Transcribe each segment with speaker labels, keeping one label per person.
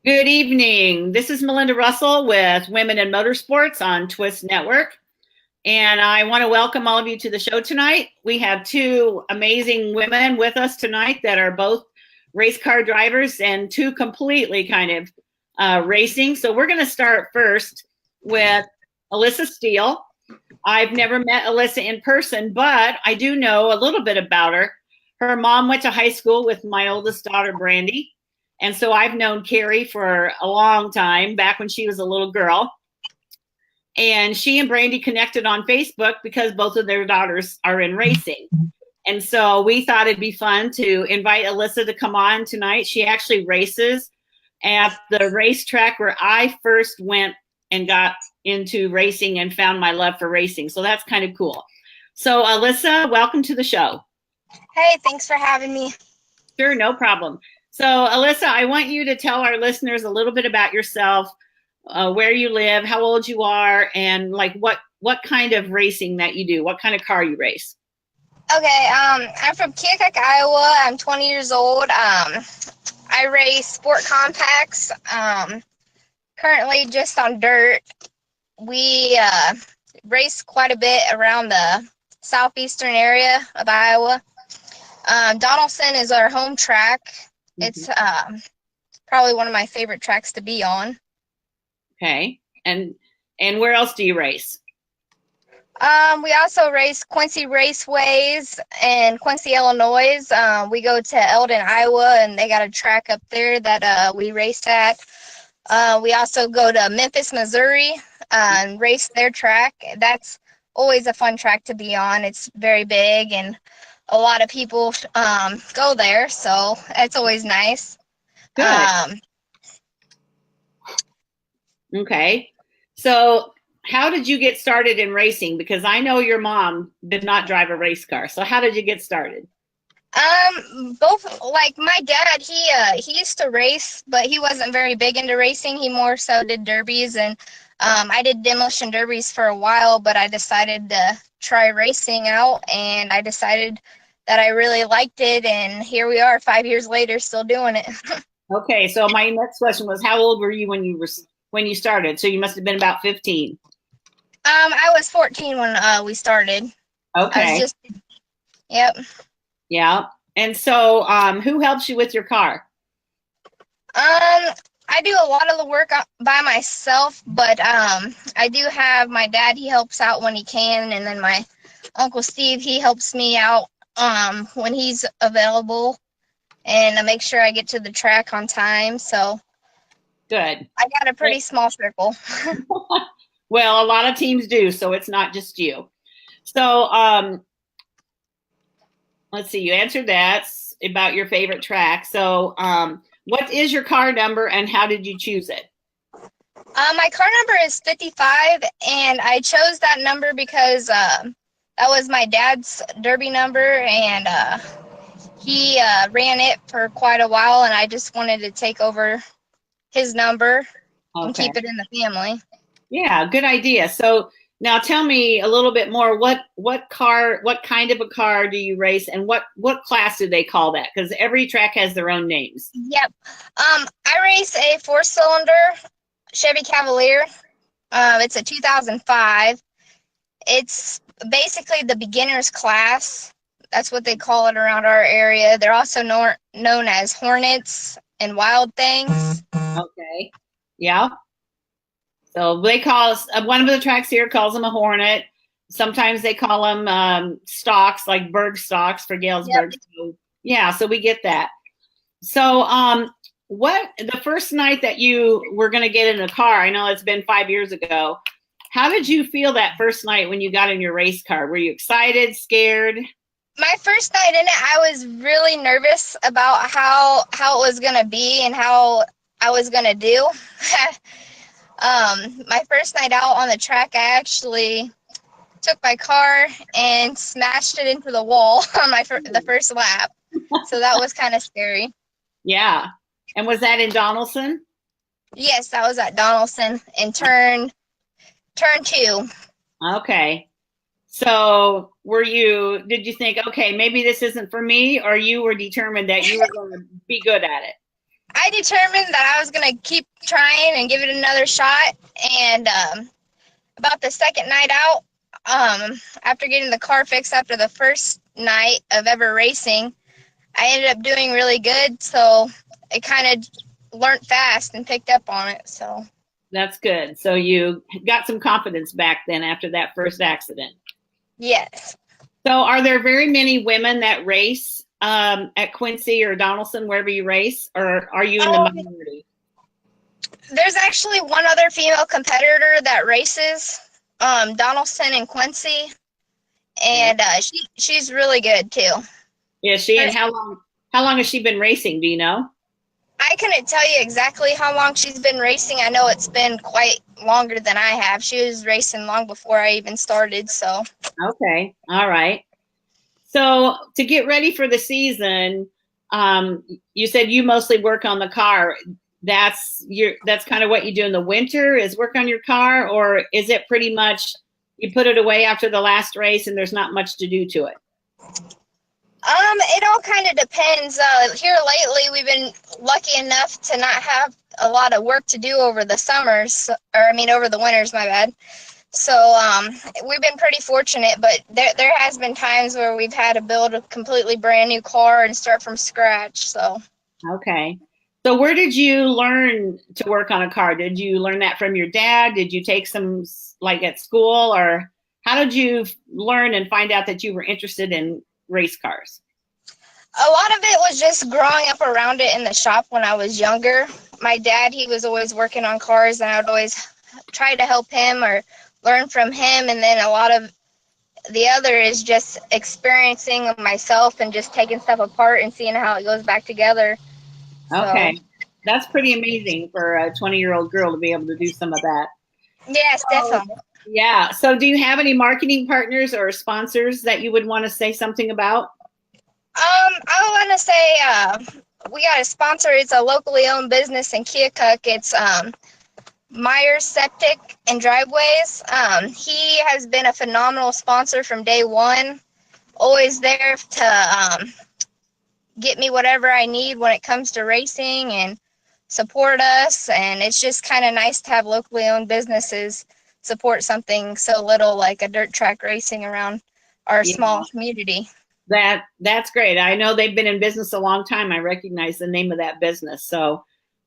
Speaker 1: Good evening. This is Melinda Russell with Women in Motorsports on Twist Network. And I want to welcome all of you to the show tonight. We have two amazing women with us tonight that are both race car drivers and two completely kind of racing. So we're going to start first with Alyssa Steele. I've never met Alyssa in person, but I do know a little bit about her. Her mom went to high school with my oldest daughter, Brandy. And so I've known Carrie for a long time, back when she was a little girl. And she and Brandy connected on Facebook because both of their daughters are in racing. And so we thought it'd be fun to invite Alyssa to come on tonight. She actually races at the racetrack where I first went and got into racing and found my love for racing. So that's kind of cool. So Alyssa, welcome to the show.
Speaker 2: Hey, thanks for having me.
Speaker 1: Sure, no problem. So Alyssa, I want you to tell our listeners a little bit about yourself, where you live, how old you are, and like what kind of racing that you do, what kind of car you race.
Speaker 2: Okay, I'm from Keokuk, Iowa. I'm 20 years old. I race sport compacts, currently just on dirt. We race quite a bit around the southeastern area of Iowa. Donaldson is our home track. It's probably one of my favorite tracks to be on.
Speaker 1: Okay. And where else do you race?
Speaker 2: We also race Quincy Raceways in Quincy, Illinois. We go to Eldon, Iowa, and they got a track up there that we race at. We also go to Memphis, Missouri, and race their track. That's always a fun track to be on. It's very big, and a lot of people go there, so it's always nice.
Speaker 1: Good. Okay. So how did you get started in racing? Because I know your mom did not drive a race car. So how did you get started?
Speaker 2: Both, like my dad, he used to race, but he wasn't very big into racing. He more so did derbies, and I did demolition derbies for a while, but I decided to try racing out, and I decided that I really liked it, and here we are 5 years later still doing it.
Speaker 1: Okay, so my next question was, how old were you when you started? So you must have been about 15.
Speaker 2: I was 14 when we started.
Speaker 1: Okay.
Speaker 2: Yep.
Speaker 1: Yeah. And so who helps you with your car?
Speaker 2: I do a lot of the work by myself, but I do have my dad. He helps out when he can, and then my Uncle Steve, he helps me out when he's available, and I make sure I get to the track on time. So
Speaker 1: good.
Speaker 2: I got a pretty small circle.
Speaker 1: Well, a lot of teams do, so it's not just you. So let's see, you answered that about your favorite track. So what is your car number and how did you choose it?
Speaker 2: My car number is 55, and I chose that number because that was my dad's derby number, and he ran it for quite a while, and I just wanted to take over his number and keep it in the family.
Speaker 1: Yeah, good idea. So now tell me a little bit more. What kind of a car do you race, and what class do they call that? Because every track has their own names.
Speaker 2: Yep. I race a 4-cylinder Chevy Cavalier. It's a 2005. It's basically the beginner's class. That's what they call it around our area. They're also known as Hornets and Wild Things.
Speaker 1: Okay. Yeah. So they call us, one of the tracks here calls them a Hornet. Sometimes they call them stocks, like Berg stocks for Galesburg. Yep. So, yeah, so we get that. So what the first night that you were going to get in the car, I know it's been 5 years ago. How did you feel that first night when you got in your race car? Were you excited, scared?
Speaker 2: My first night in it, I was really nervous about how it was going to be and how I was going to do. My first night out on the track, I actually took my car and smashed it into the wall on the first lap. So that was kind of scary.
Speaker 1: Yeah. And was that in Donaldson?
Speaker 2: Yes, that was at Donaldson in turn 2.
Speaker 1: Okay. So did you think, okay, maybe this isn't for me, or you were determined that you were going to be good at it?
Speaker 2: I determined that I was going to keep trying and give it another shot. And about the second night out, after getting the car fixed after the first night of ever racing, I ended up doing really good. So it kind of learned fast and picked up on it. So
Speaker 1: That's good. So you got some confidence back then after that first accident.
Speaker 2: yes.
Speaker 1: So are there very many women that race at Quincy or Donaldson, wherever you race, or are you in the minority?
Speaker 2: There's actually one other female competitor that races, Donaldson and Quincy, and she's really good too.
Speaker 1: Is she? And how long has she been racing? Do you know?
Speaker 2: I couldn't tell you exactly how long she's been racing. I know it's been quite longer than I have. She was racing long before I even started, so.
Speaker 1: Okay, all right. So to get ready for the season, you said you mostly work on the car. That's kind of what you do in the winter, is work on your car, or is it pretty much you put it away after the last race and there's not much to do to it?
Speaker 2: It all kind of depends. Here lately, we've been lucky enough to not have a lot of work to do over the summers, over the winters, my bad. So, we've been pretty fortunate, but there has been times where we've had to build a completely brand new car and start from scratch, so.
Speaker 1: Okay. So where did you learn to work on a car? Did you learn that from your dad? Did you take some, like at school, or how did you learn and find out that you were interested in race cars?
Speaker 2: A lot of it was just growing up around it in the shop when I was younger. My dad, he was always working on cars, and I would always try to help him or learn from him. And then a lot of the other is just experiencing myself and just taking stuff apart and seeing how it goes back together.
Speaker 1: Okay. So, that's pretty amazing for a 20-year-old girl to be able to do some of that.
Speaker 2: Yes, definitely.
Speaker 1: Yeah. So do you have any marketing partners or sponsors that you would want to say something about?
Speaker 2: I want to say we got a sponsor. It's a locally owned business in Keokuk. It's Myers Septic and Driveways. He has been a phenomenal sponsor from day one, always there to get me whatever I need when it comes to racing and support us. And it's just kind of nice to have locally owned businesses support something so little like a dirt track racing around our small community.
Speaker 1: That's great. I know they've been in business a long time. I recognize the name of that business. So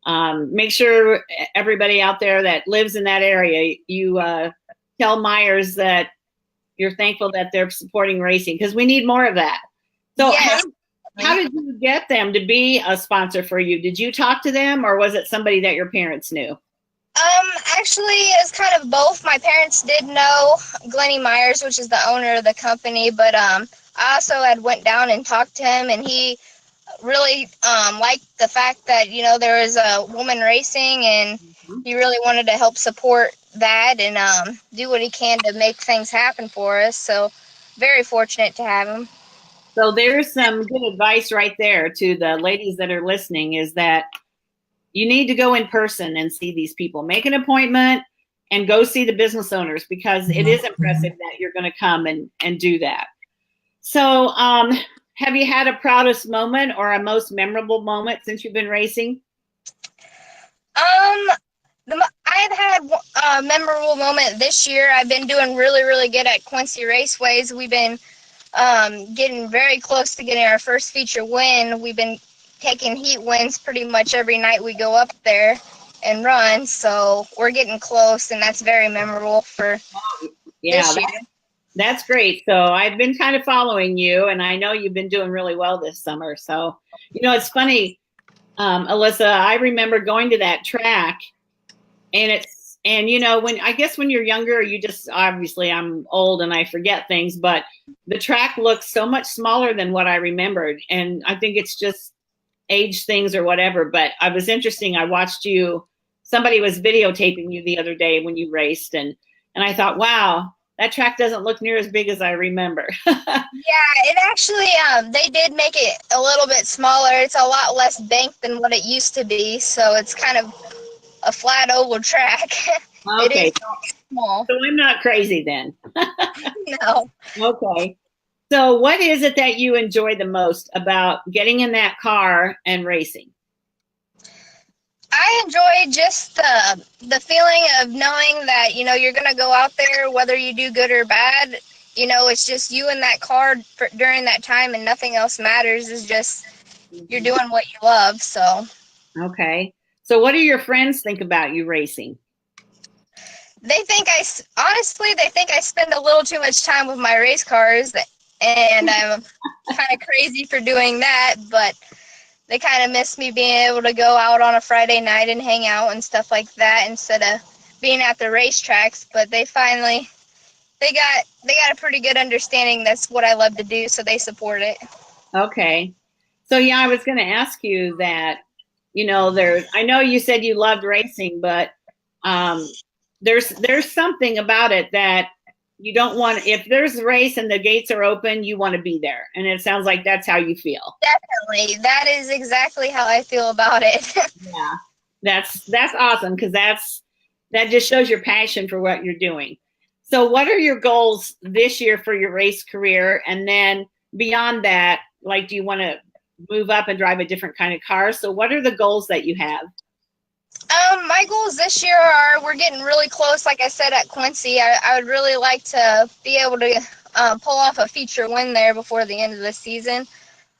Speaker 1: make sure everybody out there that lives in that area, you tell Myers that you're thankful that they're supporting racing, because we need more of that. So yes. How did you get them to be a sponsor for you? Did you talk to them, or was it somebody that your parents knew?
Speaker 2: Actually, it's kind of both. My parents did know Glennie Myers, which is the owner of the company, but I also had went down and talked to him, and he really liked the fact that, there was a woman racing, and he really wanted to help support that and do what he can to make things happen for us. So very fortunate to have him.
Speaker 1: So there's some good advice right there to the ladies that are listening, is that you need to go in person and see these people. Make an appointment and go see the business owners, because it is impressive that you're going to come and do that. So have you had a proudest moment or a most memorable moment since you've been racing?
Speaker 2: I've had a memorable moment this year. I've been doing really, really good at Quincy Raceways. We've been getting very close to getting our first feature win. We've been taking heat wins pretty much every night we go up there and run. So we're getting close, and that's very memorable for this year.
Speaker 1: That's great. So I've been kind of following you, and I know you've been doing really well this summer. So, it's funny, Alyssa, I remember going to that track, and when you're younger, you just, obviously I'm old and I forget things, but the track looks so much smaller than what I remembered. And I think it's just age things or whatever, but it was interesting. I watched somebody was videotaping you the other day when you raced, and I thought, wow, that track doesn't look near as big as I remember.
Speaker 2: Yeah, it actually, they did make it a little bit smaller. It's a lot less banked than what it used to be, so it's kind of a flat oval track.
Speaker 1: Okay.
Speaker 2: It is small.
Speaker 1: So I'm not crazy then.
Speaker 2: No.
Speaker 1: Okay. So what is it that you enjoy the most about getting in that car and racing?
Speaker 2: enjoy just the feeling of knowing that, you know, you're going to go out there, whether you do good or bad. You know, it's just you and that car during that time, and nothing else matters. It's just you're doing what you love. So.
Speaker 1: Okay. So what do your friends think about you racing?
Speaker 2: They think honestly, they think I spend a little too much time with my race cars, and I'm kind of crazy for doing that, but they kind of miss me being able to go out on a Friday night and hang out and stuff like that instead of being at the racetracks. But they got a pretty good understanding that's what I love to do, so they support it.
Speaker 1: Okay. So yeah, I was going to ask you that, you know, I know you said you loved racing, but there's something about it that you don't want. If there's a race and the gates are open, you want to be there. And it sounds like that's how you feel.
Speaker 2: Definitely. That is exactly how I feel about it.
Speaker 1: Yeah. That's awesome, because that just shows your passion for what you're doing. So what are your goals this year for your race career? And then beyond that, like, do you want to move up and drive a different kind of car? So what are the goals that you have?
Speaker 2: My goals this year we're getting really close. Like I said, at Quincy, I would really like to be able to pull off a feature win there before the end of the season.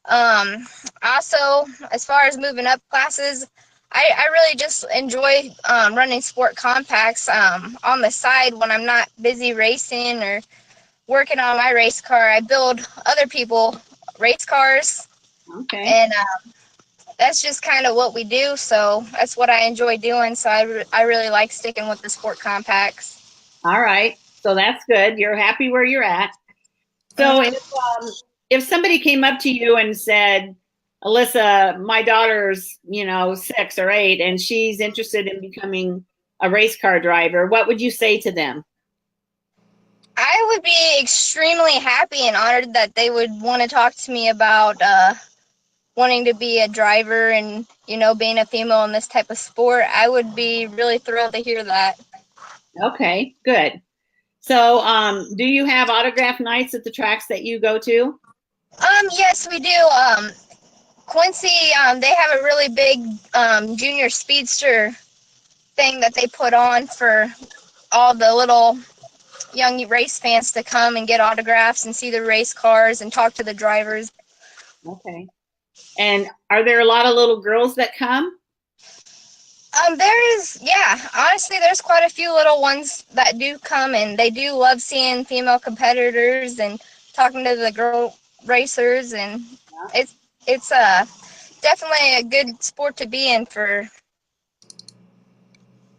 Speaker 2: Also, as far as moving up classes, I really just enjoy running sport compacts on the side when I'm not busy racing or working on my race car. I build other people race cars.
Speaker 1: Okay.
Speaker 2: And that's just kind of what we do, so that's what I enjoy doing, so I really like sticking with the sport compacts.
Speaker 1: All right, so that's good. You're happy where you're at. So if somebody came up to you and said, Alyssa, my daughter's, 6 or 8, and she's interested in becoming a race car driver, what would you say to them?
Speaker 2: I would be extremely happy and honored that they would want to talk to me about wanting to be a driver and, being a female in this type of sport. I would be really thrilled to hear that.
Speaker 1: Okay, good. So do you have autograph nights at the tracks that you go to?
Speaker 2: Yes, we do. Quincy, they have a really big junior speedster thing that they put on for all the little young race fans to come and get autographs and see the race cars and talk to the drivers.
Speaker 1: Okay. And are there a lot of little girls that come?
Speaker 2: Honestly, there's quite a few little ones that do come, and they do love seeing female competitors and talking to the girl racers, and it's definitely a good sport to be in for.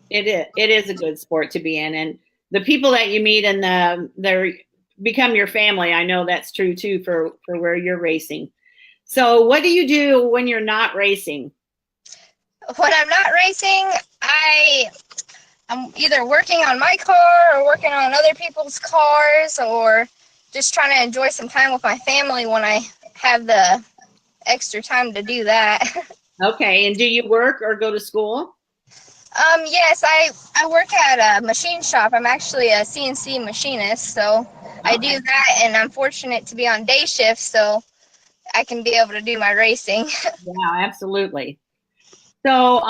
Speaker 1: It is a good sport to be in, and the people that you meet and they become your family. I know that's true too for where you're racing. So what do you do when you're not racing?
Speaker 2: When I'm not racing, I'm either working on my car or working on other people's cars, or just trying to enjoy some time with my family when I have the extra time to do that.
Speaker 1: Okay, and do you work or go to school?
Speaker 2: Yes, I work at a machine shop. I'm actually a CNC machinist, so I do that, and I'm fortunate to be on day shift, so I can be able to do my racing.
Speaker 1: Yeah, absolutely. So,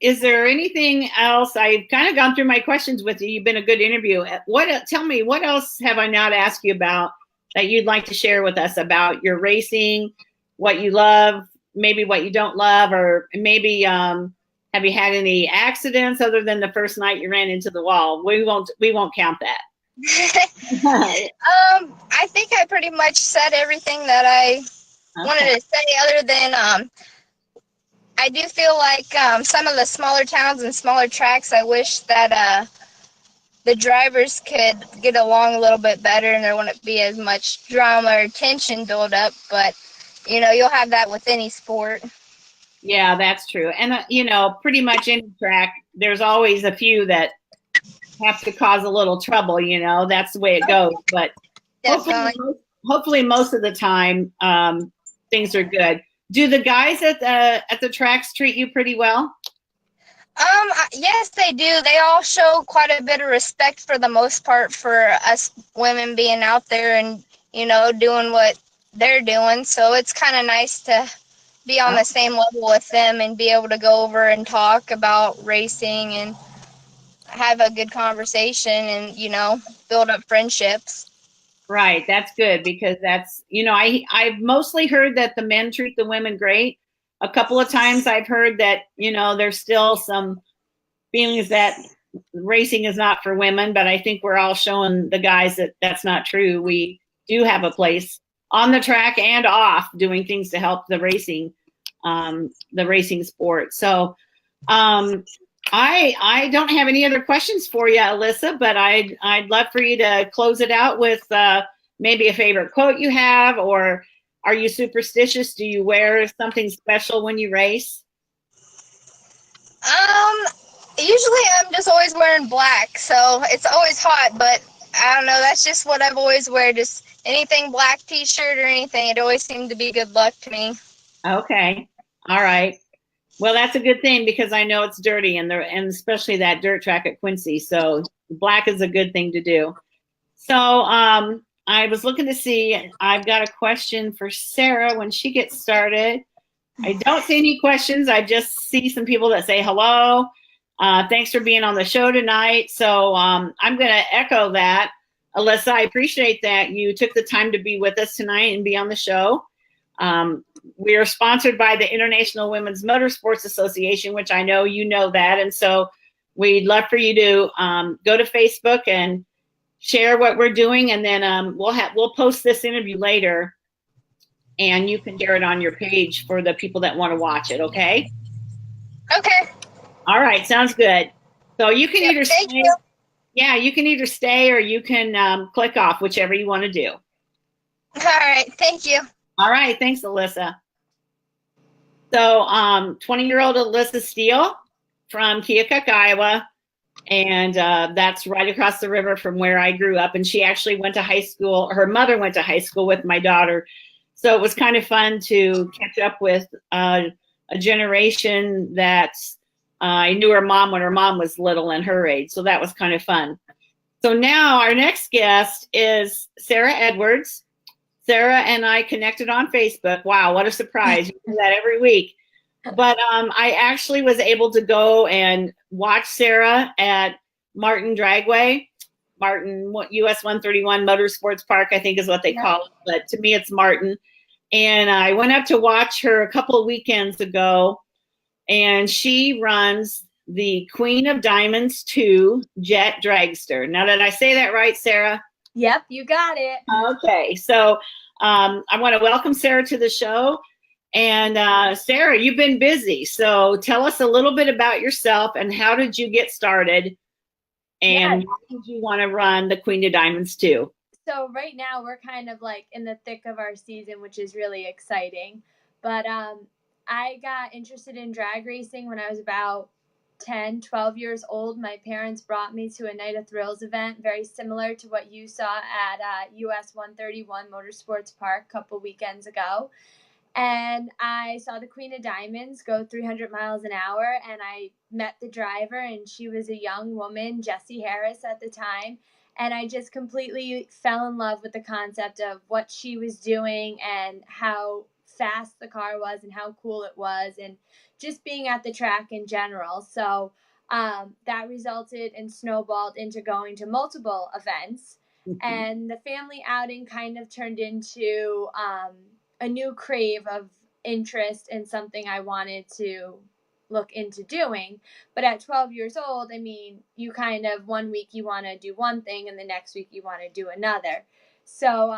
Speaker 1: is there anything else? I've kind of gone through my questions with you. You've been a good interview. Tell me, what else have I not asked you about that you'd like to share with us about your racing, what you love, maybe what you don't love, or maybe have you had any accidents other than the first night you ran into the wall? We won't count that.
Speaker 2: I think I pretty much said everything that I wanted to say, other than I do feel like some of the smaller towns and smaller tracks, I wish that the drivers could get along a little bit better and there wouldn't be as much drama or tension build up, but you'll have that with any sport.
Speaker 1: Yeah, that's true. And pretty much any track, there's always a few that have to cause a little trouble, that's the way it goes. But hopefully most of the time things are good. Do the guys at the tracks treat you pretty well?
Speaker 2: Yes, they do. They all show quite a bit of respect for the most part for us women being out there and, doing what they're doing. So it's kind of nice to be on the same level with them and be able to go over and talk about racing and have a good conversation and, build up friendships.
Speaker 1: Right. That's good because that's, I've mostly heard that the men treat the women great. A couple of times I've heard that, there's still some feelings that racing is not for women, but I think we're all showing the guys that that's not true. We do have a place on the track and off doing things to help the racing sport. So, I don't have any other questions for you, Alyssa, but I'd love for you to close it out with maybe a favorite quote you have, or are you superstitious? Do you wear something special when you race?
Speaker 2: Usually I'm just always wearing black, so it's always hot, but I don't know, that's just what I've always wear, just anything black t-shirt or anything. It always seemed to be good luck to me.
Speaker 1: Okay. All right. Well, that's a good thing because I know it's dirty and especially that dirt track at Quincy. So black is a good thing to do. So I was looking to see, I've got a question for Sarah when she gets started. I don't see any questions. I just see some people that say hello. Thanks for being on the show tonight. So I'm going to echo that. Alyssa, I appreciate that you took the time to be with us tonight and be on the show. We are sponsored by the International Women's Motorsports Association, which I know you know that. And so we'd love for you to go to Facebook and share what we're doing. And then we'll post this interview later and you can share it on your page for the people that want to watch it. Okay.
Speaker 2: Okay.
Speaker 1: All right. Sounds good. So you can either
Speaker 2: thank
Speaker 1: stay.
Speaker 2: you.
Speaker 1: Yeah, you can either stay or you can click off, whichever you want to do.
Speaker 2: All right. Thank you.
Speaker 1: All right. Thanks, Alyssa. So 20-year-old Alyssa Steele from Keokuk, Iowa. And that's right across the river from where I grew up. And she actually went to high school. Her mother went to high school with my daughter. So it was kind of fun to catch up with a generation that's I knew her mom when her mom was little and her age. So that was kind of fun. So now our next guest is Sarah Edwards. Sarah and I connected on Facebook. Wow, what a surprise. You do that every week. But I actually was able to go and watch Sarah at Martin Dragway, Martin US 131 Motorsports Park, I think is what they call it. But to me, it's Martin. And I went up to watch her a couple of weekends ago. And she runs the Queen of Diamonds 2 Jet Dragster. Now, did I say that right, Sarah?
Speaker 3: Yep, you got it.
Speaker 1: Okay, so I want to welcome Sarah to the show. And Sarah, you've been busy. So tell us a little bit about yourself and how did you get started? And why did you want to run the Queen of Diamonds 2?
Speaker 3: So right now we're kind of like in the thick of our season, which is really exciting. But I got interested in drag racing when I was about 10, 12 years old. My parents brought me to a Night of Thrills event, very similar to what you saw at US 131 Motorsports Park a couple weekends ago. And I saw the Queen of Diamonds go 300 miles an hour, and I met the driver, and she was a young woman, Jessie Harris at the time. And I just completely fell in love with the concept of what she was doing and how fast the car was and how cool it was and just being at the track in general. So that resulted and snowballed into going to multiple events. Mm-hmm. And the family outing kind of turned into a new crave of interest and something I wanted to look into doing. But at 12 years old, I mean, you kind of, one week you want to do one thing and the next week you want to do another. So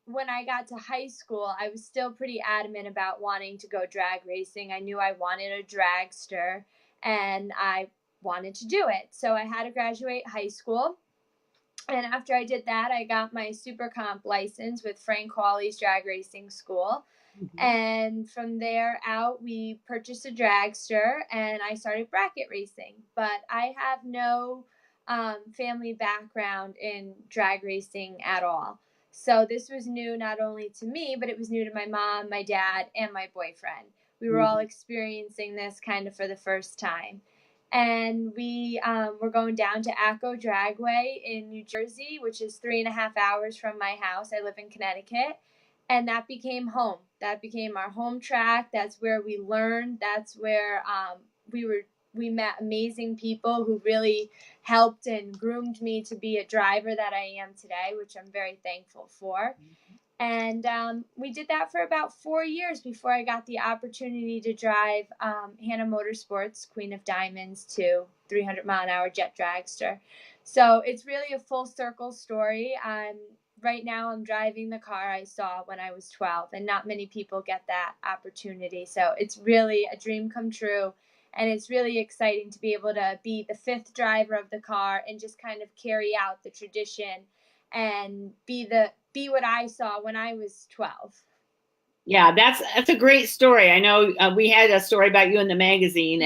Speaker 3: when I got to high school, I was still pretty adamant about wanting to go drag racing. I knew I wanted a dragster and I wanted to do it. So I had to graduate high school. And after I did that, I got my Super Comp license with Frank Hawley's Drag Racing School. Mm-hmm. And from there out, we purchased a dragster and I started bracket racing. But I have no family background in drag racing at all. So this was new not only to me, but it was new to my mom, my dad, and my boyfriend. We were all experiencing this kind of for the first time. And we were going down to Acco Dragway in New Jersey, which is 3.5 hours from my house. I live in Connecticut. And that became home. That became our home track. That's where we learned. That's where we met amazing people who really helped and groomed me to be a driver that I am today, which I'm very thankful for. And we did that for about 4 years before I got the opportunity to drive Hannah Motorsports Queen of Diamonds to 300-mile-an-hour jet dragster. So it's really a full circle story. Right now I'm driving the car I saw when I was 12, and not many people get that opportunity. So it's really a dream come true, and it's really exciting to be able to be the 5th driver of the car and just kind of carry out the tradition and be what I saw when I was 12.
Speaker 1: Yeah, that's a great story. I know we had a story about you in the magazine,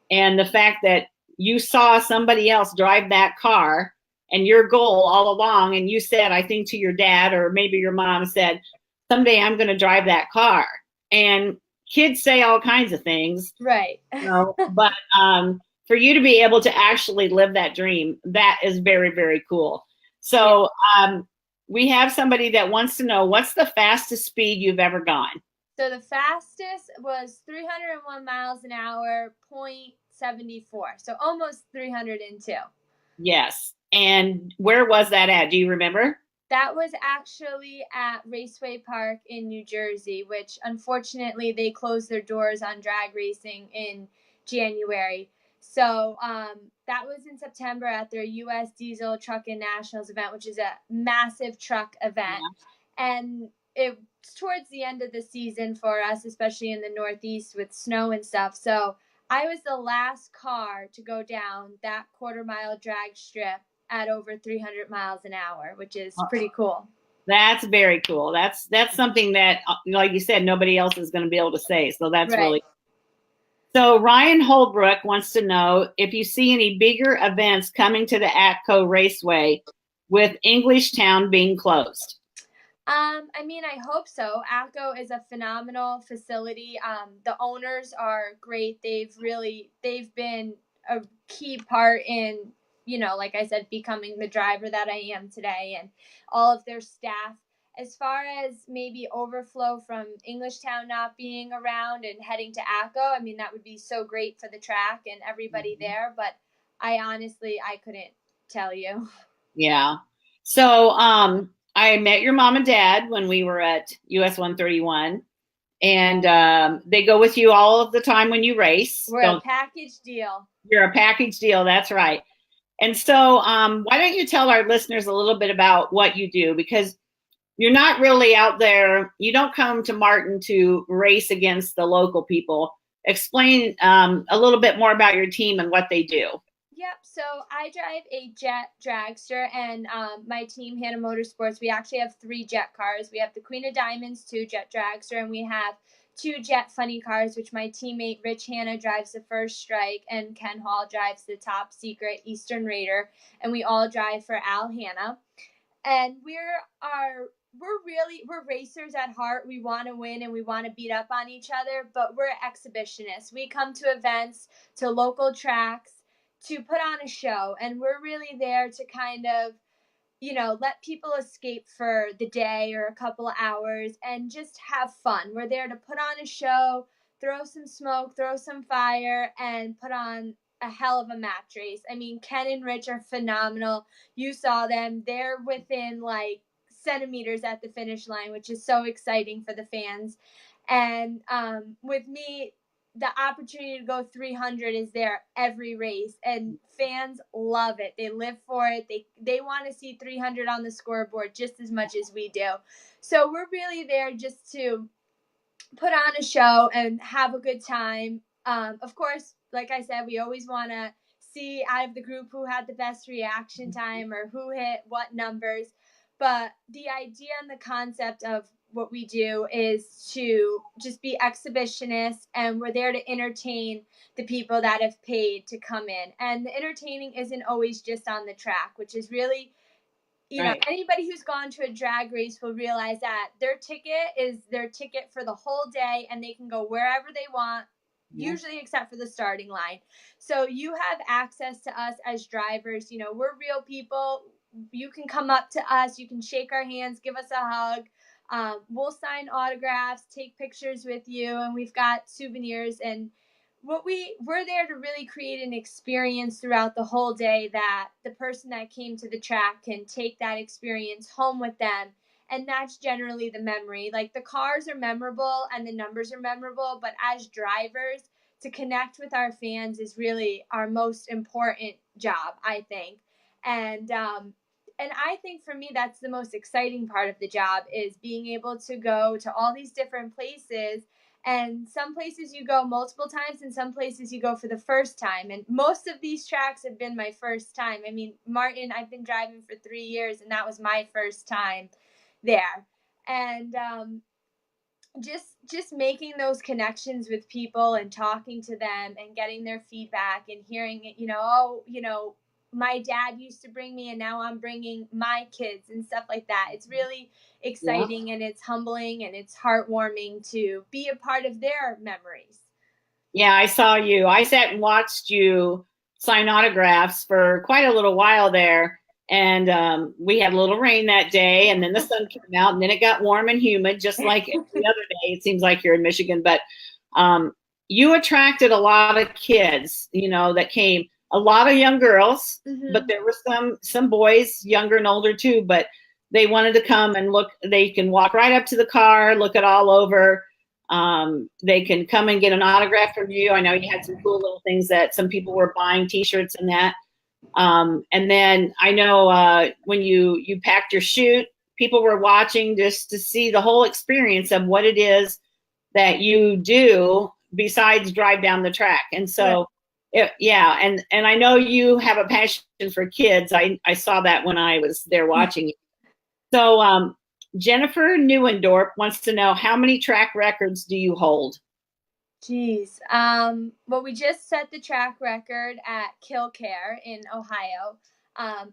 Speaker 1: and the fact that you saw somebody else drive that car, and your goal all along, and you said, I think to your dad or maybe your mom said, someday I'm going to drive that car. And kids say all kinds of things,
Speaker 3: right?
Speaker 1: But for you to be able to actually live that dream, that is very, very cool. So we have somebody that wants to know, what's the fastest speed you've ever gone?
Speaker 3: So the fastest was 301 miles an hour, 0.74. So almost 302.
Speaker 1: Yes. And where was that at? Do you remember?
Speaker 3: That was actually at Raceway Park in New Jersey, which unfortunately they closed their doors on drag racing in January. So that was in September at their U.S. Diesel Truck and Nationals event, which is a massive truck event. Yeah. And it's towards the end of the season for us, especially in the Northeast with snow and stuff. So I was the last car to go down that quarter-mile drag strip at over 300 miles an hour, which is pretty cool.
Speaker 1: That's very cool. That's something that, like you said, nobody else is going to be able to say. So that's really. So Ryan Holbrook wants to know if you see any bigger events coming to the ATCO Raceway with Englishtown being closed.
Speaker 3: I mean, I hope so. ATCO is a phenomenal facility. The owners are great. They've been a key part in, like I said, becoming the driver that I am today, and all of their staff. As far as maybe overflow from Englishtown not being around and heading to ATCO, I mean, that would be so great for the track and everybody there, but I couldn't tell you.
Speaker 1: Yeah. So I met your mom and dad when we were at US 131, and they go with you all of the time when you race.
Speaker 3: We're a package deal.
Speaker 1: You're a package deal. That's right. And so why don't you tell our listeners a little bit about what you do? Because you're not really out there. You don't come to Martin to race against the local people. Explain a little bit more about your team and what they do.
Speaker 3: Yep. So I drive a jet dragster, and my team, Hannah Motorsports, we actually have 3 jet cars. We have the Queen of Diamonds 2 jet dragster, and we have 2 jet funny cars, which my teammate Rich Hanna drives the First Strike, and Ken Hall drives the Top Secret Eastern Raider, and we all drive for Al Hanna. And we're racers at heart. We want to win and we want to beat up on each other, but we're exhibitionists. We come to events, to local tracks, to put on a show, and we're really there to kind of, let people escape for the day or a couple of hours and just have fun. We're there to put on a show, throw some smoke, throw some fire, and put on a hell of a match race. I mean, Ken and Rich are phenomenal. You saw them. They're within like centimeters at the finish line, which is so exciting for the fans. And with me, the opportunity to go 300 is there every race, and fans love it. They live for it. They want to see 300 on the scoreboard just as much as we do. So we're really there just to put on a show and have a good time. Of course, like I said, we always want to see out of the group who had the best reaction time or who hit what numbers. But the idea and the concept of what we do is to just be exhibitionists, and we're there to entertain the people that have paid to come in. And the entertaining isn't always just on the track, which is really, anybody who's gone to a drag race will realize that their ticket is their ticket for the whole day, and they can go wherever they want, usually except for the starting line. So you have access to us as drivers. We're real people. You can come up to us. You can shake our hands, give us a hug. We'll sign autographs, take pictures with you, and we've got souvenirs. And we're there to really create an experience throughout the whole day that the person that came to the track can take that experience home with them. And that's generally the memory. Like, the cars are memorable and the numbers are memorable, but as drivers, to connect with our fans is really our most important job, I think. And I think for me, that's the most exciting part of the job, is being able to go to all these different places. And some places you go multiple times, and some places you go for the first time. And most of these tracks have been my first time. I mean, Martin, I've been driving for 3 years, and that was my first time there. And just making those connections with people and talking to them and getting their feedback and hearing it, my dad used to bring me and now I'm bringing my kids and stuff like that. It's really exciting, and it's humbling, and it's heartwarming to be a part of their memories.
Speaker 1: Yeah, I saw you. I sat and watched you sign autographs for quite a little while there. And we had a little rain that day, and then the sun came out, and then it got warm and humid, just like every other day. It seems like you're in Michigan, but you attracted a lot of kids, that came. A lot of young girls, but there were some boys, younger and older too. But they wanted to come and look. They can walk right up to the car, look it all over. They can come and get an autograph from you. I know you had some cool little things that some people were buying, T-shirts and that. And then I know when you packed your chute, people were watching just to see the whole experience of what it is that you do besides drive down the track. And so, and I know you have a passion for kids. I saw that when I was there watching you. So Jennifer Neuendorf wants to know, how many track records do you hold?
Speaker 3: Geez. Well, we just set the track record at Killcare in Ohio,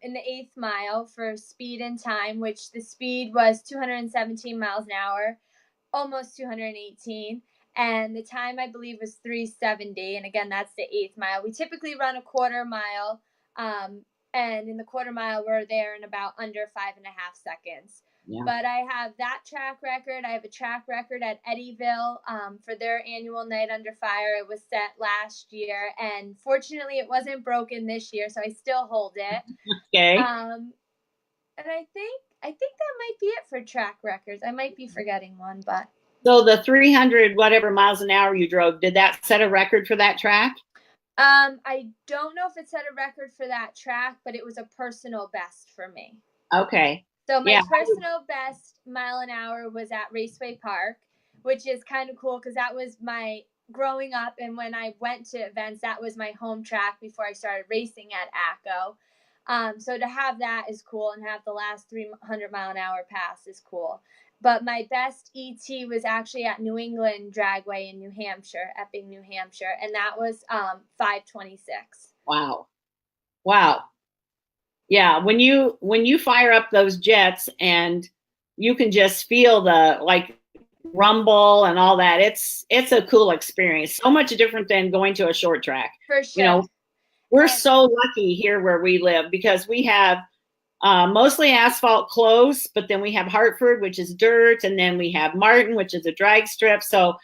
Speaker 3: in the 8th mile for speed and time, which the speed was 217 miles an hour, almost 218. And the time, I believe, was 3:70. And again, that's the 8th mile. We typically run a quarter mile. And in the quarter mile, we're there in about under 5.5 seconds. Yeah. But I have that track record. I have a track record at Eddyville for their annual Night Under Fire. It was set last year, and fortunately, it wasn't broken this year, so I still hold it.
Speaker 1: Okay.
Speaker 3: And I think that might be it for track records. I might be forgetting one, but.
Speaker 1: So the 300 whatever miles an hour you drove, did that set a record for that track?
Speaker 3: I don't know if it set a record for that track, but it was a personal best for me.
Speaker 1: Okay.
Speaker 3: So my personal best mile an hour was at Raceway Park, which is kind of cool because that was my growing up, and when I went to events, that was my home track before I started racing at ACO. So to have that is cool, and have the last 300 mile an hour pass is cool. But my best ET was actually at New England Dragway in New Hampshire, Epping, New Hampshire, and that was 5:26.
Speaker 1: Wow. Yeah, when you fire up those jets and you can just feel the rumble and all that, it's a cool experience. So much different than going to a short track.
Speaker 3: For sure.
Speaker 1: We're so lucky here where we live because we have mostly asphalt close, but then we have Hartford, which is dirt, and then we have Martin, which is a drag strip. So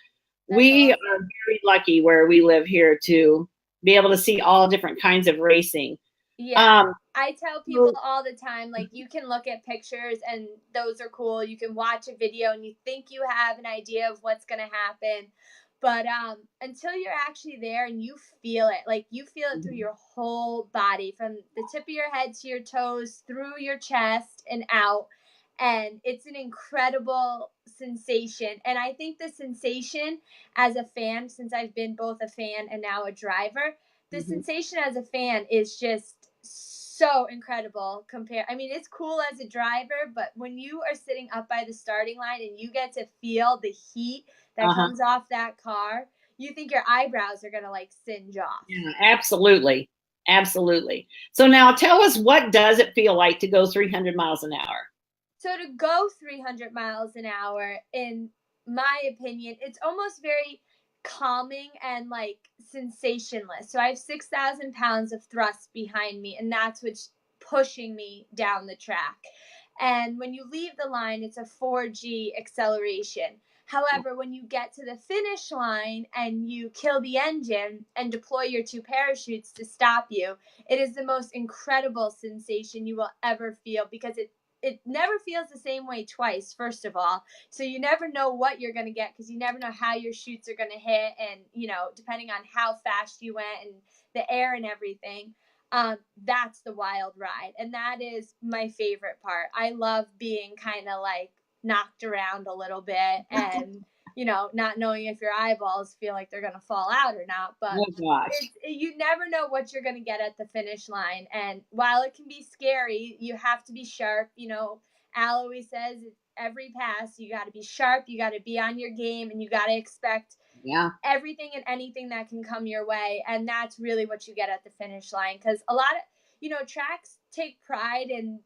Speaker 1: we are very lucky where we live here to be able to see all different kinds of racing.
Speaker 3: Yeah, I tell people all the time, you can look at pictures and those are cool. You can watch a video and you think you have an idea of what's going to happen. But until you're actually there and you feel it, you feel it through your whole body, from the tip of your head to your toes, through your chest and out. And it's an incredible sensation. And I think the sensation as a fan, since I've been both a fan and now a driver, the sensation as a fan is just so incredible. It's cool as a driver, but when you are sitting up by the starting line and you get to feel the heat that comes off that car, you think your eyebrows are going to singe off.
Speaker 1: Yeah, absolutely. So now tell us, what does it feel like to go 300 miles an hour?
Speaker 3: So to go 300 miles an hour, in my opinion, it's almost very calming and sensationless. So I have 6,000 pounds of thrust behind me, and that's what's pushing me down the track. And when you leave the line, it's a 4G acceleration. However, when you get to the finish line and you kill the engine and deploy your 2 parachutes to stop you, it is the most incredible sensation you will ever feel, because it never feels the same way twice, first of all. So you never know what you're going to get, because you never know how your chutes are going to hit, and, you know, depending on how fast you went and the air and everything. That's the wild ride. And that is my favorite part. I love being kind of like knocked around a little bit and, you know, not knowing if your eyeballs feel like they're going to fall out or not. But you never know what you're going to get at the finish line. And while it can be scary, you have to be sharp. You know, Al always says every pass, you got to be sharp, you got to be on your game, and you got to expect everything and anything that can come your way. And that's really what you get at the finish line. Because a lot of, you know, tracks take pride in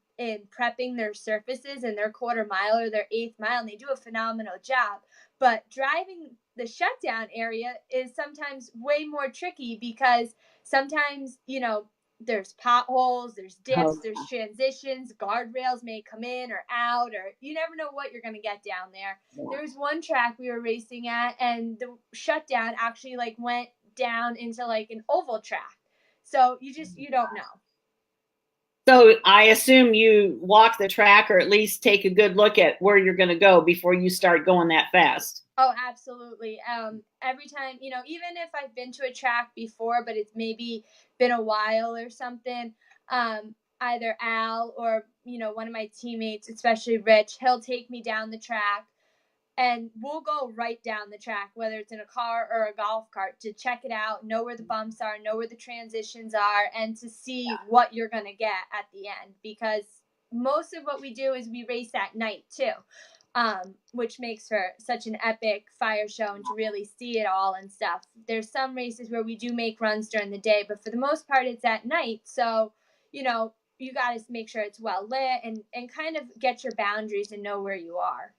Speaker 3: prepping their surfaces and their quarter mile or their 8th mile, and they do a phenomenal job. But driving the shutdown area is sometimes way more tricky, because sometimes, you know, there's potholes, there's dips, there's transitions, guardrails may come in or out, or you never know what you're going to get down there. There was one track we were racing at, and the shutdown actually like went down into like an oval track. So you don't know.
Speaker 1: So I assume you walk the track, or at least take a good look at where you're going to go before you start going that fast.
Speaker 3: Oh, absolutely. Every time, you know, even if I've been to a track before, but it's maybe been a while or something, either Al or, you know, one of my teammates, especially Rich, he'll take me down the track, and we'll go right down the track, whether it's in a car or a golf cart, to check it out, know where the bumps are, know where the transitions are, and to see what you're going to get at the end. Because most of what we do is we race at night too, which makes for such an epic fire show, and to really see it all and stuff. There's some races where we do make runs during the day, but for the most part, it's at night. So, you know, you got to make sure it's well lit and kind of get your boundaries and know where you are.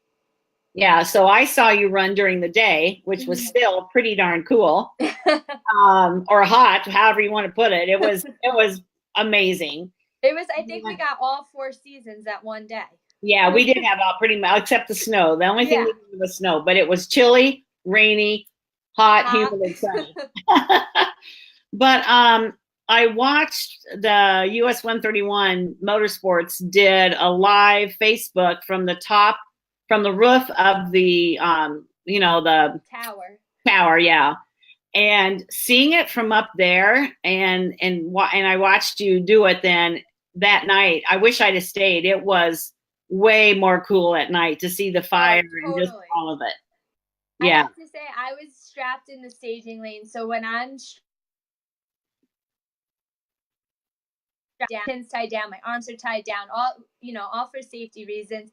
Speaker 1: Yeah, so I saw you run during the day, which was still pretty darn cool, or hot, however you want to put it. It was amazing.
Speaker 3: It was. I think we got all 4 seasons at one day.
Speaker 1: Yeah, we did have pretty much, except the snow. The only thing we did was snow, but it was chilly, rainy, hot, humid, and sunny. But I watched the US 131 Motorsports did a live Facebook from the roof of the, you know, the tower. Yeah. And seeing it from up there, and I watched you do it then that night. I wish I'd have stayed. It was way more cool at night to see the fire and just all of it. Yeah.
Speaker 3: I have to say, I was strapped in the staging lane. So when I'm down, pins tied down, my arms are tied down, all for safety reasons.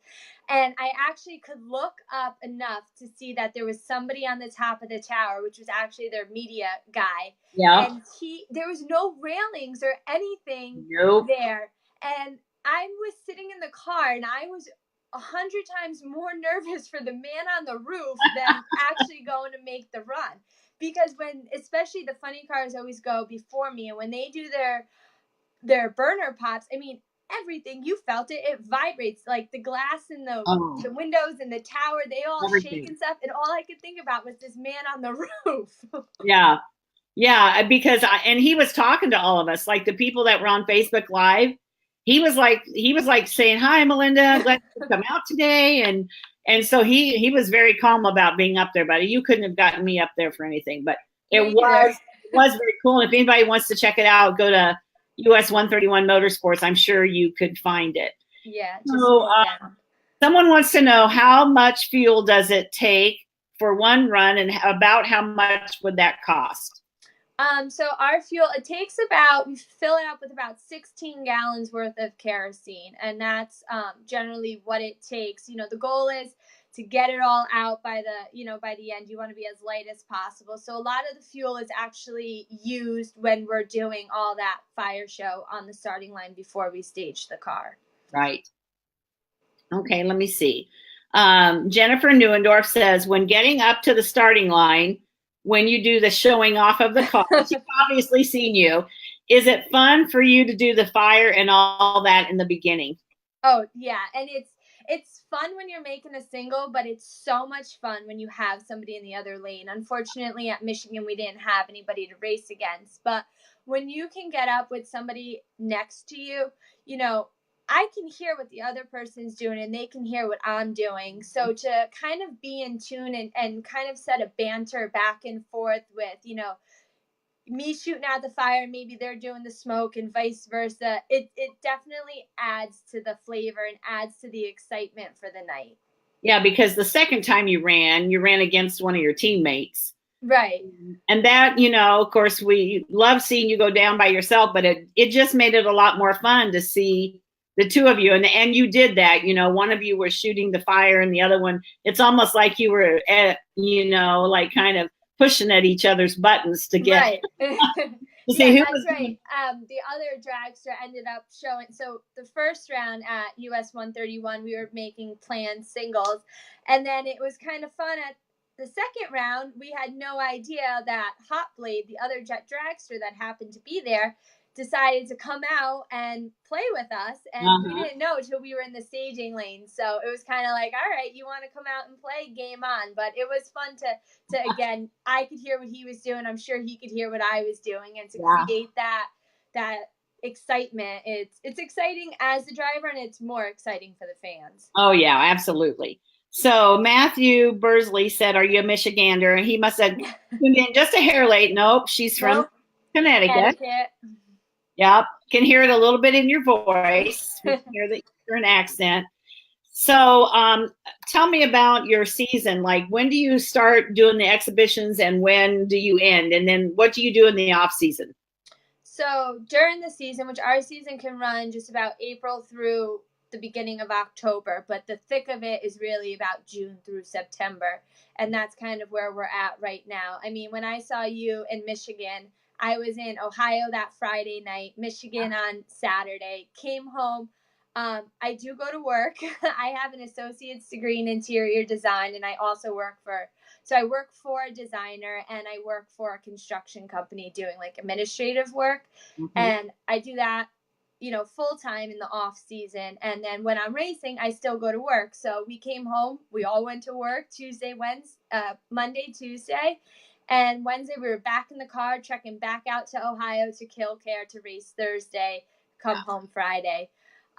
Speaker 3: And I actually could look up enough to see that there was somebody on the top of the tower, which was actually their media guy.
Speaker 1: Yeah.
Speaker 3: And there was no railings or anything there. And I was sitting in the car, and I was 100 times more nervous for the man on the roof than actually going to make the run. Because especially the funny cars always go before me, and when they do their burner pops, I mean, everything, you felt it vibrates, like the glass in the windows and the tower, they all shake and stuff, and all I could think about was this man on the roof.
Speaker 1: Yeah, because he was talking to all of us, like the people that were on Facebook Live. He was like saying, "Hi, Melinda, glad to come out today," and so he was very calm about being up there. But you couldn't have gotten me up there for anything. But it was very cool. And if anybody wants to check it out, go to US 131 Motorsports. I'm sure you could find it.
Speaker 3: Yeah.
Speaker 1: So someone wants to know, how much fuel does it take for one run, and about how much would that cost?
Speaker 3: So our fuel, we fill it up with about 16 gallons worth of kerosene, and that's generally what it takes. You know, the goal is to get it all out by the end. You want to be as light as possible. So a lot of the fuel is actually used when we're doing all that fire show on the starting line before we stage the car.
Speaker 1: Right. Okay, let me see. Jennifer Neuendorf says, when getting up to the starting line, when you do the showing off of the car, she's obviously seen you. Is it fun for you to do the fire and all that in the beginning?
Speaker 3: Oh yeah, and it's fun when you're making a single, but it's so much fun when you have somebody in the other lane. Unfortunately, at Michigan, we didn't have anybody to race against, but when you can get up with somebody next to you, you know, I can hear what the other person's doing and they can hear what I'm doing. So to kind of be in tune and kind of set a banter back and forth with, you know, me shooting out the fire, maybe they're doing the smoke and vice versa. It definitely adds to the flavor and adds to the excitement for the night.
Speaker 1: Yeah, because the second time you ran against one of your teammates.
Speaker 3: Right.
Speaker 1: And that, you know, of course, we love seeing you go down by yourself, but it just made it a lot more fun to see the two of you. And you did that, you know, one of you was shooting the fire and the other one, it's almost like you were at, you know, like kind of pushing at each other's buttons to get
Speaker 3: right.
Speaker 1: to see who
Speaker 3: That's
Speaker 1: was
Speaker 3: right. The other dragster ended up showing. So the first round at US 131, we were making planned singles, and then it was kind of fun at the second round. We had no idea that Hot Blade, the other jet dragster that happened to be there, decided to come out and play with us, and we didn't know till we were in the staging lane. So it was kind of like, all right, you want to come out and play, game on. But it was fun to again, I could hear what he was doing, I'm sure he could hear what I was doing, and to create that excitement. It's exciting as the driver, and it's more exciting for the fans.
Speaker 1: Oh yeah, absolutely. So Matthew Bursley said, "Are you a Michigander?" And he must have tuned in just a hair late. Nope, she's from Connecticut. Yep, can hear it a little bit in your voice. Hear that you're an accent. So, tell me about your season. Like, when do you start doing the exhibitions, and when do you end? And then, what do you do in the off season?
Speaker 3: So during the season, which our season can run just about April through the beginning of October, but the thick of it is really about June through September. And that's kind of where we're at right now. I mean, when I saw you in Michigan, I was in Ohio that Friday night, Michigan on Saturday, came home. I do go to work. I have an associate's degree in interior design, and I also work I work for a designer, and I work for a construction company doing like administrative work. And I do that, you know, full time in the off season. And then when I'm racing, I still go to work. So we came home, we all went to work Monday, Tuesday. And Wednesday, we were back in the car, trekking back out to Ohio to Killcare to race Thursday, come home Friday.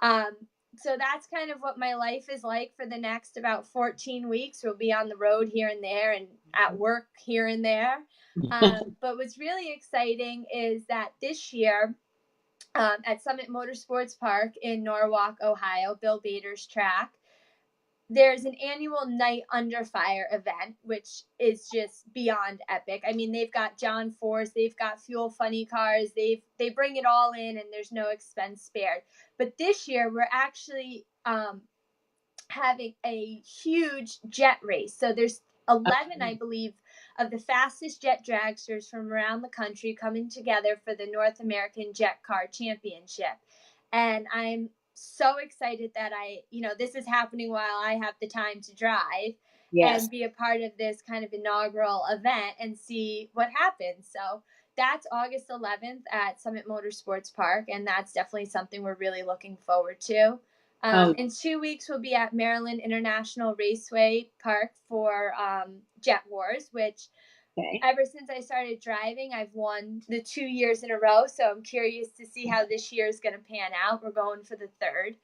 Speaker 3: So that's kind of what my life is like for the next about 14 weeks. We'll be on the road here and there and at work here and there. But what's really exciting is that this year at Summit Motorsports Park in Norwalk, Ohio, Bill Bader's track, there's an annual Night Under Fire event, which is just beyond epic. I mean, they've got John Force, they've got Fuel Funny cars, they bring it all in, and there's no expense spared. But this year, we're actually having a huge jet race. So there's 11, I believe, of the fastest jet dragsters from around the country coming together for the North American Jet Car Championship. And I'm so excited that this is happening while I have the time to drive and be a part of this kind of inaugural event and see what happens. So that's August 11th at Summit Motorsports Park, and that's definitely something we're really looking forward to. In 2 weeks, we'll be at Maryland International Raceway Park for Jet Wars, which ever since I started driving, I've won the 2 years in a row. So I'm curious to see how this year is going to pan out. We're going for the third.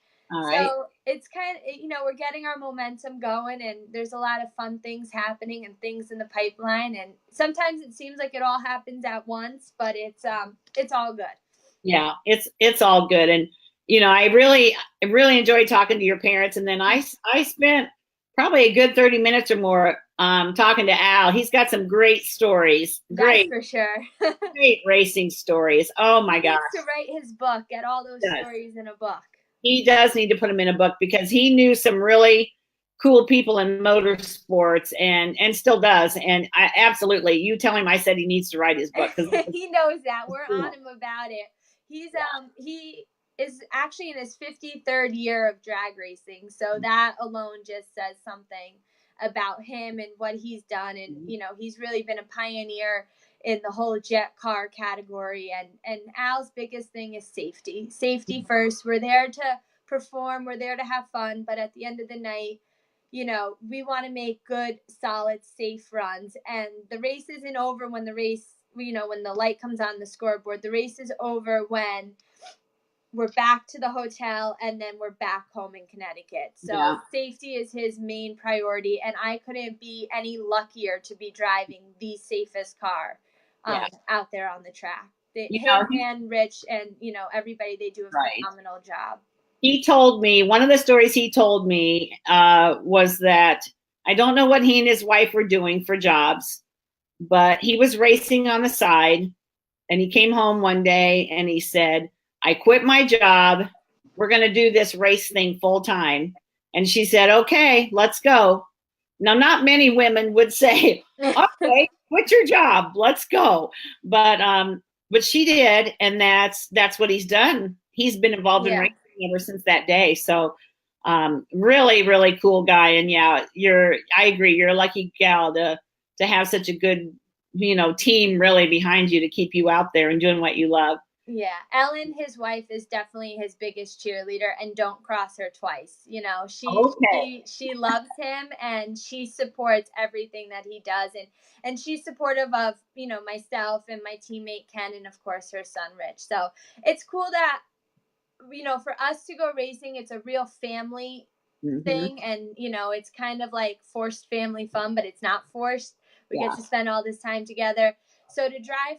Speaker 3: So it's kind of, we're getting our momentum going, and there's a lot of fun things happening and things in the pipeline. And sometimes it seems like it all happens at once, but it's all good.
Speaker 1: Yeah, it's all good. And I really enjoyed talking to your parents. And then I spent probably a good 30 minutes or more talking to Al. He's got some great stories. Great,
Speaker 3: that's for sure.
Speaker 1: Great racing stories. Oh my gosh.
Speaker 3: He needs to write his book, get all those stories in a book.
Speaker 1: He does need to put them in a book, because he knew some really cool people in motorsports and still does. And I absolutely, you tell him I said he needs to write his book.
Speaker 3: He knows that. We're on him about it. He is actually in his 53rd year of drag racing. So that alone just says something about him and what he's done. And, he's really been a pioneer in the whole jet car category. And Al's biggest thing is safety. Safety first. We're there to perform. We're there to have fun. But at the end of the night, you know, we want to make good, solid, safe runs. And the race isn't over when the race, you know, when the light comes on the scoreboard. The race is over when we're back to the hotel and then we're back home in Connecticut. So safety is his main priority. And I couldn't be any luckier to be driving the safest car out there on the track. Him and Rich and, you know, everybody, they do a phenomenal job.
Speaker 1: He told me, one of the stories he told me was that, I don't know what he and his wife were doing for jobs, but he was racing on the side and he came home one day and he said, I quit my job. We're going to do this race thing full time. And she said, okay, let's go. Now, not many women would say, okay, quit your job. Let's go. But she did. And that's what he's done. He's been involved in racing ever since that day. So really, really cool guy. And I agree. You're a lucky gal to have such a good, you know, team really behind you to keep you out there and doing what you love.
Speaker 3: Yeah, Ellen, his wife, is definitely his biggest cheerleader, and don't cross her twice. You know, she loves him and she supports everything that he does, and she's supportive of, you know, myself and my teammate Ken, and of course her son Rich. So it's cool that, you know, for us to go racing, it's a real family thing, and you know, it's kind of like forced family fun, but it's not forced. We get to spend all this time together. So to drive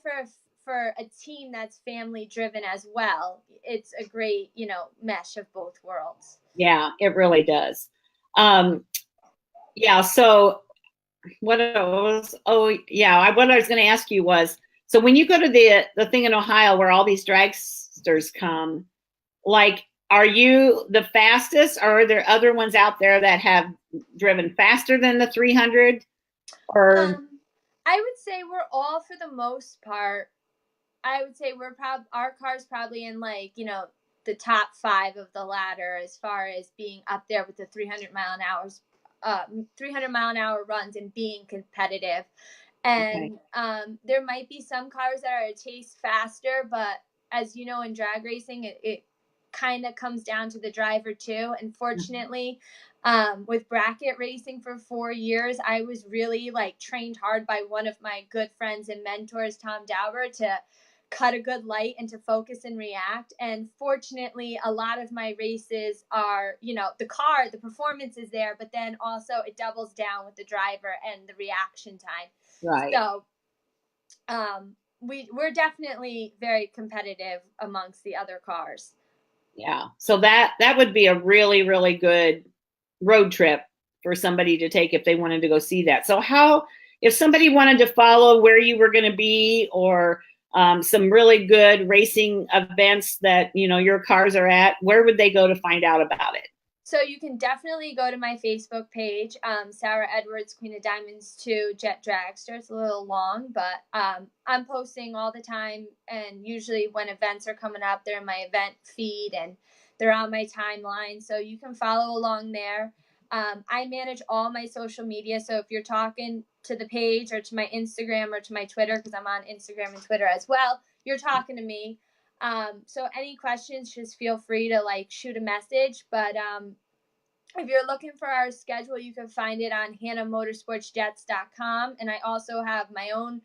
Speaker 3: for a team that's family driven as well, it's a great, you know, mesh of both worlds. Yeah,
Speaker 1: it really does. So what I was going to ask you was, so when you go to the thing in Ohio where all these dragsters come, like, are you the fastest, or are there other ones out there that have driven faster than the 300? Or
Speaker 3: I would say we're all, for the most part, I would say our car's probably in, like, you know, the top 5 of the ladder as far as being up there with the 300 mile an hour runs and being competitive. And there might be some cars that are a taste faster, but as you know, in drag racing, it kind of comes down to the driver too. Unfortunately, with bracket racing for 4 years, I was really like trained hard by one of my good friends and mentors, Tom Dauber, to cut a good light and to focus and react. And fortunately, a lot of my races are, you know, the performance is there, but then also it doubles down with the driver and the reaction time.
Speaker 1: Right.
Speaker 3: So we're definitely very competitive amongst the other cars.
Speaker 1: Yeah. So that would be a really, really good road trip for somebody to take if they wanted to go see that. So if somebody wanted to follow where you were going to be, or some really good racing events that, you know, your cars are at, where would they go to find out about it?
Speaker 3: So you can definitely go to my Facebook page, Sarah Edwards, Queen of Diamonds 2 Jet Dragster. It's a little long, but I'm posting all the time, and usually when events are coming up, they're in my event feed and they're on my timeline, so you can follow along there. I manage all my social media, so if you're talking to the page or to my Instagram or to my Twitter, because I'm on Instagram and Twitter as well, you're talking to me. So any questions, just feel free to like shoot a message. But if you're looking for our schedule, you can find it on hannahmotorsportsjets.com. And I also have my own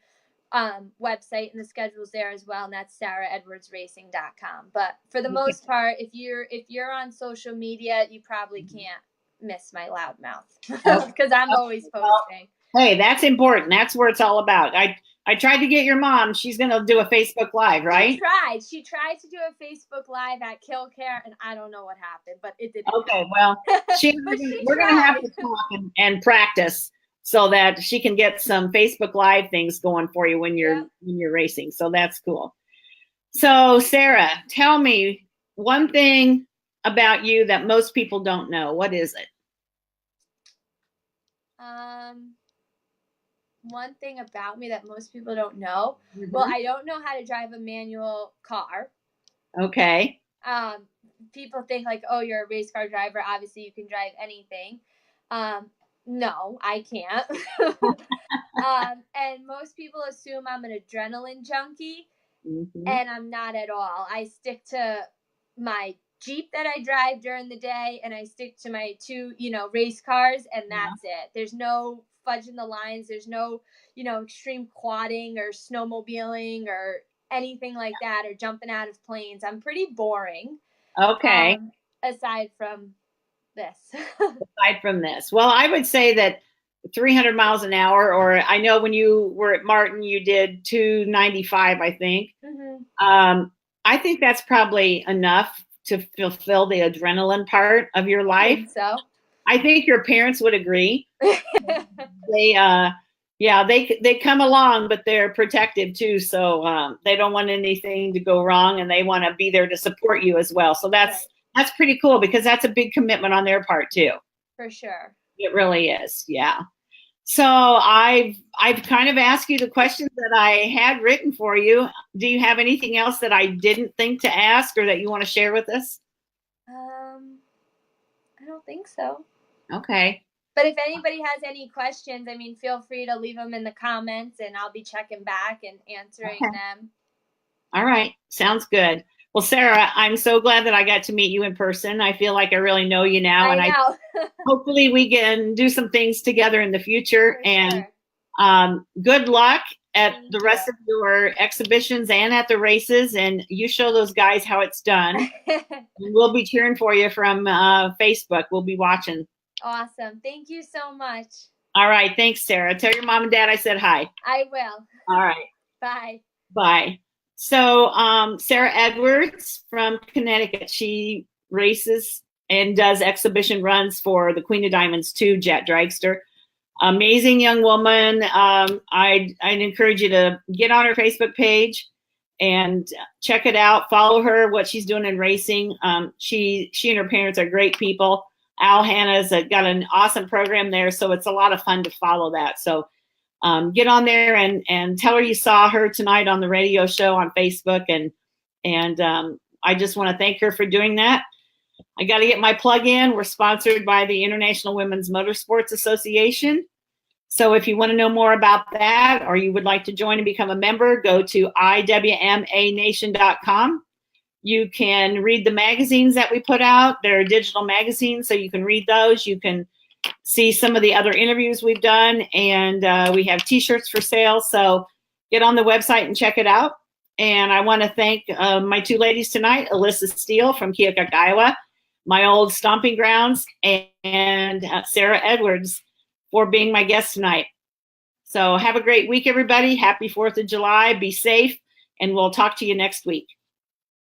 Speaker 3: website, and the schedule's there as well, and that's sarahdwardsracing.com. But for the most part, if you're on social media, you probably can't miss my loud mouth because I'm always posting.
Speaker 1: Hey, that's important. That's where it's all about. I tried to get your mom. She's going to do a Facebook Live, right?
Speaker 3: She tried to do a Facebook Live at KillCare, and I don't know what happened, but it didn't.
Speaker 1: Okay, well, we're going to have to talk and practice so that she can get some Facebook Live things going for you when you're racing. So that's cool. So Sarah, tell me one thing about you that most people don't know. What is it?
Speaker 3: One thing about me that most people don't know. Well, I don't know how to drive a manual car.
Speaker 1: Okay.
Speaker 3: People think like, oh, you're a race car driver. Obviously, you can drive anything. No, I can't. And most people assume I'm an adrenaline junkie, and I'm not at all. I stick to my Jeep that I drive during the day, and I stick to my 2, race cars, and that's it. There's no fudging the lines. There's no, extreme quadding or snowmobiling or anything like that, or jumping out of planes. I'm pretty boring.
Speaker 1: Okay.
Speaker 3: Aside from this.
Speaker 1: Aside from this. Well, I would say that 300 miles an hour, or I know when you were at Martin, you did 295, I think.
Speaker 3: Mm-hmm.
Speaker 1: I think that's probably enough to fulfill the adrenaline part of your life. I think your parents would agree. They come along, but they're protective too. So they don't want anything to go wrong, and they want to be there to support you as well. So that's pretty cool, because that's a big commitment on their part too.
Speaker 3: For sure.
Speaker 1: It really is. Yeah. So I've kind of asked you the questions that I had written for you. Do you have anything else that I didn't think to ask, or that you want to share with us?
Speaker 3: I don't think so.
Speaker 1: Okay.
Speaker 3: But if anybody has any questions, feel free to leave them in the comments, and I'll be checking back and answering them.
Speaker 1: All right. Sounds good. Well, Sarah, I'm so glad that I got to meet you in person. I feel like I really know you now.
Speaker 3: I know.
Speaker 1: Hopefully we can do some things together in the future. Good luck at the rest of your exhibitions and at the races. And you show those guys how it's done. We'll be cheering for you from Facebook. We'll be watching.
Speaker 3: Awesome. Thank you so much.
Speaker 1: All right. Thanks, Sarah. Tell your mom and dad I said hi.
Speaker 3: I will.
Speaker 1: All right.
Speaker 3: Bye.
Speaker 1: Bye. So Sarah Edwards from Connecticut, she races and does exhibition runs for the Queen of Diamonds 2 Jet Dragster. Amazing young woman. I'd encourage you to get on her Facebook page and check it out. Follow her, what she's doing in racing. She and her parents are great people. Al Hanna's got an awesome program there, so it's a lot of fun to follow that. So get on there and tell her you saw her tonight on the radio show on Facebook. And I just want to thank her for doing that. I got to get my plug in. We're sponsored by the International Women's Motorsports Association. So if you want to know more about that, or you would like to join and become a member, go to iwmanation.com. You can read the magazines that we put out. They're digital magazines, so you can read those. You can see some of the other interviews we've done, and we have t-shirts for sale. So get on the website and check it out. And I want to thank my 2 ladies tonight, Alyssa Steele from Keokuk, Iowa, my old stomping grounds, and Sarah Edwards for being my guest tonight. So have a great week, everybody. Happy 4th of July. Be safe, and we'll talk to you next week.